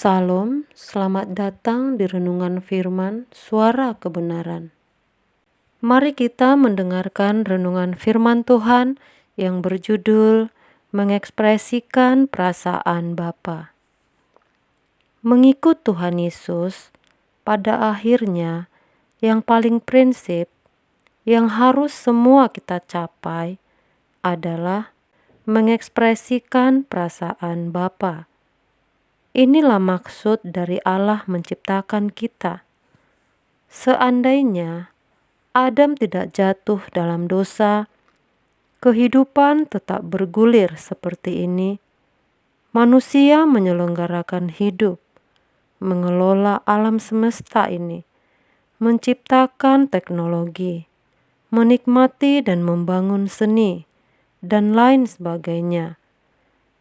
Salam, selamat datang di Renungan Firman Suara Kebenaran. Mari kita mendengarkan renungan firman Tuhan yang berjudul Mengekspresikan Perasaan Bapa. Mengikut Tuhan Yesus, pada akhirnya yang paling prinsip yang harus semua kita capai adalah mengekspresikan perasaan Bapa. Inilah maksud dari Allah menciptakan kita. Seandainya Adam tidak jatuh dalam dosa, kehidupan tetap bergulir seperti ini. Manusia menyelenggarakan hidup, mengelola alam semesta ini, menciptakan teknologi, menikmati dan membangun seni, dan lain sebagainya.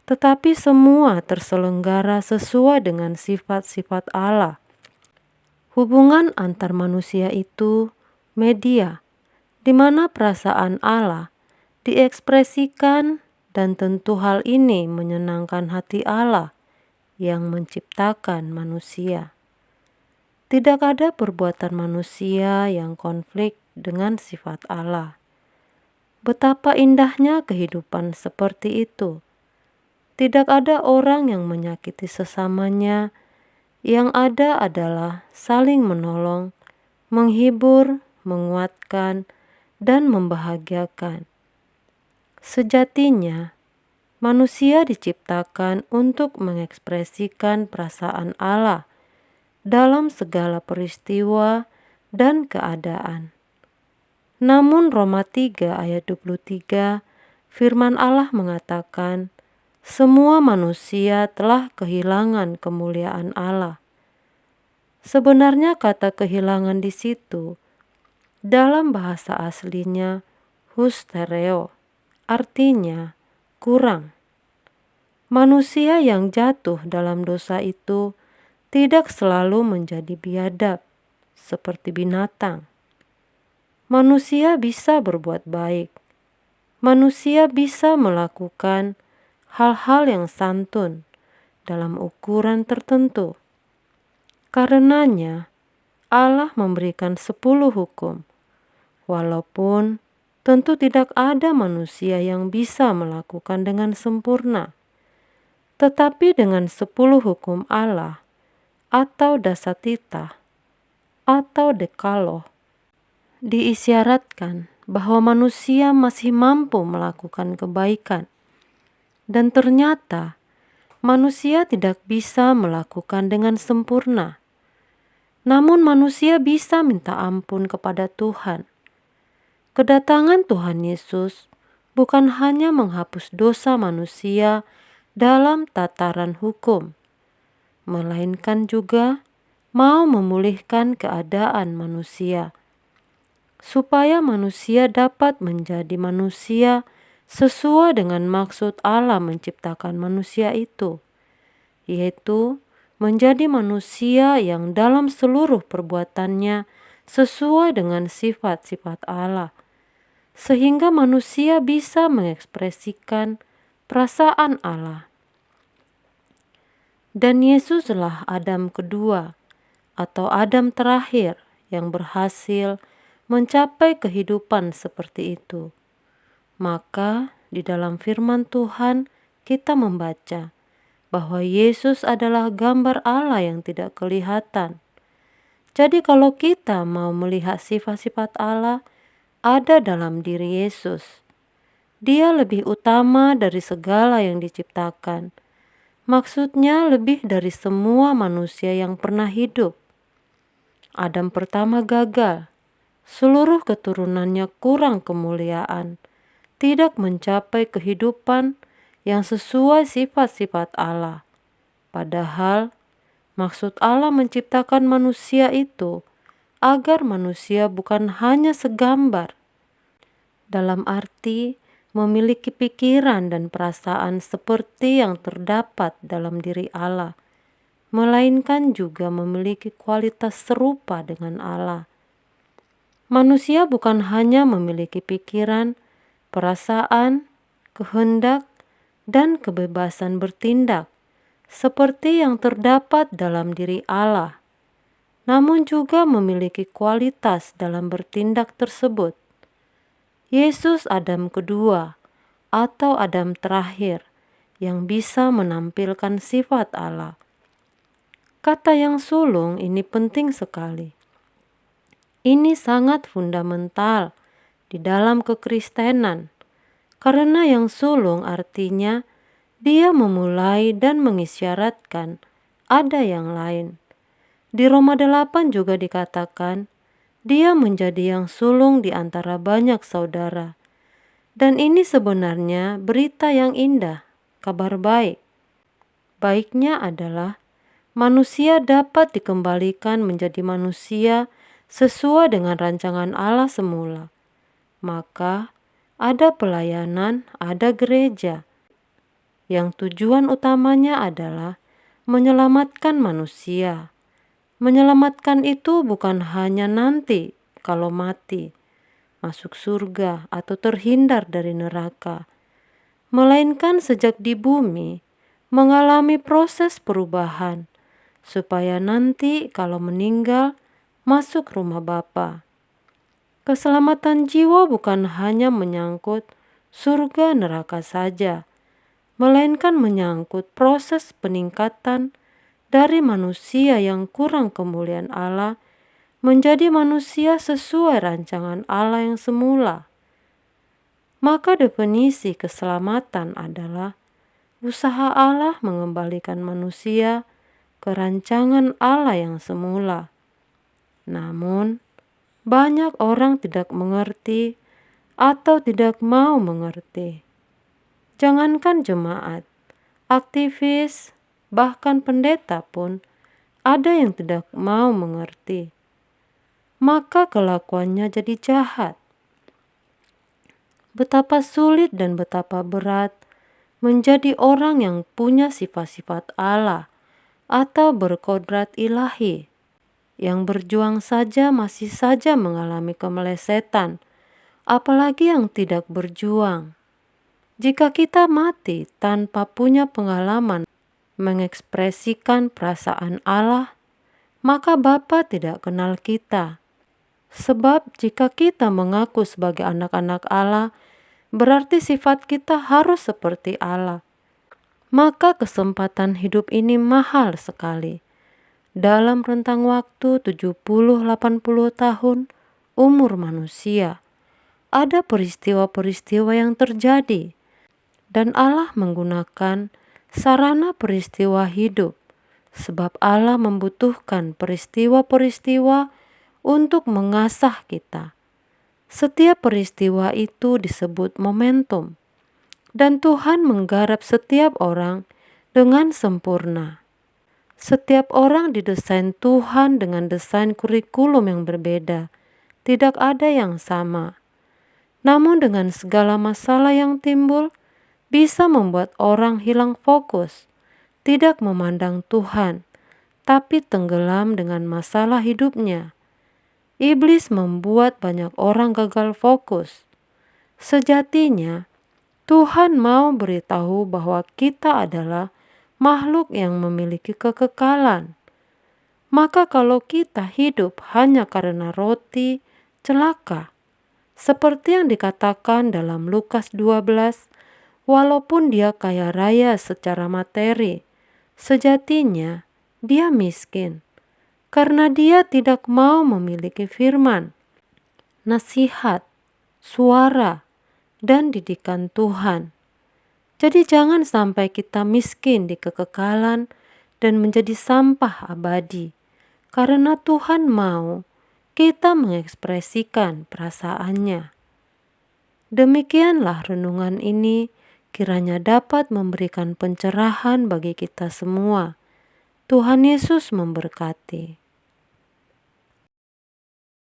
Tetapi semua terselenggara sesuai dengan sifat-sifat Allah. Hubungan antar manusia itu media, di mana perasaan Allah diekspresikan, dan tentu hal ini menyenangkan hati Allah yang menciptakan manusia. Tidak ada perbuatan manusia yang konflik dengan sifat Allah. Betapa indahnya kehidupan seperti itu. Tidak ada orang yang menyakiti sesamanya, yang ada adalah saling menolong, menghibur, menguatkan, dan membahagiakan. Sejatinya, manusia diciptakan untuk mengekspresikan perasaan Allah dalam segala peristiwa dan keadaan. Namun Roma 3 ayat 23, firman Allah mengatakan, semua manusia telah kehilangan kemuliaan Allah. Sebenarnya kata kehilangan di situ dalam bahasa aslinya hustereo, artinya kurang. Manusia yang jatuh dalam dosa itu tidak selalu menjadi biadab seperti binatang. Manusia bisa berbuat baik. Manusia bisa melakukan hal-hal yang santun dalam ukuran tertentu. Karenanya, Allah memberikan 10 hukum, walaupun tentu tidak ada manusia yang bisa melakukan dengan sempurna. Tetapi dengan 10 hukum Allah, atau dasatita, atau dekaloh, diisyaratkan bahwa manusia masih mampu melakukan kebaikan. Dan ternyata manusia tidak bisa melakukan dengan sempurna. Namun manusia bisa minta ampun kepada Tuhan. Kedatangan Tuhan Yesus bukan hanya menghapus dosa manusia dalam tataran hukum, melainkan juga mau memulihkan keadaan manusia, supaya manusia dapat menjadi manusia sesuai dengan maksud Allah menciptakan manusia itu, yaitu menjadi manusia yang dalam seluruh perbuatannya sesuai dengan sifat-sifat Allah, sehingga manusia bisa mengekspresikan perasaan Allah. Dan Yesuslah Adam kedua, atau Adam terakhir yang berhasil mencapai kehidupan seperti itu. Maka di dalam firman Tuhan kita membaca bahwa Yesus adalah gambar Allah yang tidak kelihatan. Jadi kalau kita mau melihat sifat-sifat Allah ada dalam diri Yesus. Dia lebih utama dari segala yang diciptakan. Maksudnya lebih dari semua manusia yang pernah hidup. Adam pertama gagal. Seluruh keturunannya kurang kemuliaan, tidak mencapai kehidupan yang sesuai sifat-sifat Allah. Padahal maksud Allah menciptakan manusia itu agar manusia bukan hanya segambar, dalam arti memiliki pikiran dan perasaan seperti yang terdapat dalam diri Allah, melainkan juga memiliki kualitas serupa dengan Allah. Manusia bukan hanya memiliki pikiran, perasaan, kehendak, dan kebebasan bertindak seperti yang terdapat dalam diri Allah, namun juga memiliki kualitas dalam bertindak tersebut. Yesus Adam kedua atau Adam terakhir yang bisa menampilkan sifat Allah. Kata yang sulung ini penting sekali. Ini sangat fundamental di dalam kekristenan, karena yang sulung artinya dia memulai dan mengisyaratkan ada yang lain. Di Roma 8 juga dikatakan, dia menjadi yang sulung di antara banyak saudara. Dan ini sebenarnya berita yang indah, kabar baik. Baiknya adalah manusia dapat dikembalikan menjadi manusia sesuai dengan rancangan Allah semula. Maka ada pelayanan, ada gereja, yang tujuan utamanya adalah menyelamatkan manusia. Menyelamatkan itu bukan hanya nanti kalau mati, masuk surga atau terhindar dari neraka, melainkan sejak di bumi mengalami proses perubahan, supaya nanti kalau meninggal masuk rumah Bapa. Keselamatan jiwa bukan hanya menyangkut surga neraka saja, melainkan menyangkut proses peningkatan dari manusia yang kurang kemuliaan Allah menjadi manusia sesuai rancangan Allah yang semula. Maka definisi keselamatan adalah usaha Allah mengembalikan manusia ke rancangan Allah yang semula. Namun, banyak orang tidak mengerti atau tidak mau mengerti. Jangankan jemaat, aktivis, bahkan pendeta pun ada yang tidak mau mengerti. Maka kelakuannya jadi jahat. Betapa sulit dan betapa berat menjadi orang yang punya sifat-sifat Allah atau berkodrat ilahi, yang berjuang saja masih saja mengalami kemelesetan, apalagi yang tidak berjuang. Jika kita mati tanpa punya pengalaman mengekspresikan perasaan Allah, maka Bapa tidak kenal kita. Sebab jika kita mengaku sebagai anak-anak Allah, berarti sifat kita harus seperti Allah. Maka kesempatan hidup ini mahal sekali. Dalam rentang waktu 70-80 tahun umur manusia, ada peristiwa-peristiwa yang terjadi, dan Allah menggunakan sarana peristiwa hidup, sebab Allah membutuhkan peristiwa-peristiwa untuk mengasah kita. Setiap peristiwa itu disebut momentum, dan Tuhan menggarap setiap orang dengan sempurna. Setiap orang didesain Tuhan dengan desain kurikulum yang berbeda, tidak ada yang sama. Namun dengan segala masalah yang timbul, bisa membuat orang hilang fokus, tidak memandang Tuhan, tapi tenggelam dengan masalah hidupnya. Iblis membuat banyak orang gagal fokus. Sejatinya, Tuhan mau beritahu bahwa kita adalah makhluk yang memiliki kekekalan. Maka kalau kita hidup hanya karena roti, celaka. Seperti yang dikatakan dalam Lukas 12, walaupun dia kaya raya secara materi, sejatinya dia miskin, karena dia tidak mau memiliki firman, nasihat, suara, dan didikan Tuhan. Jadi jangan sampai kita miskin di kekekalan dan menjadi sampah abadi, karena Tuhan mau kita mengekspresikan perasaannya. Demikianlah renungan ini, kiranya dapat memberikan pencerahan bagi kita semua. Tuhan Yesus memberkati.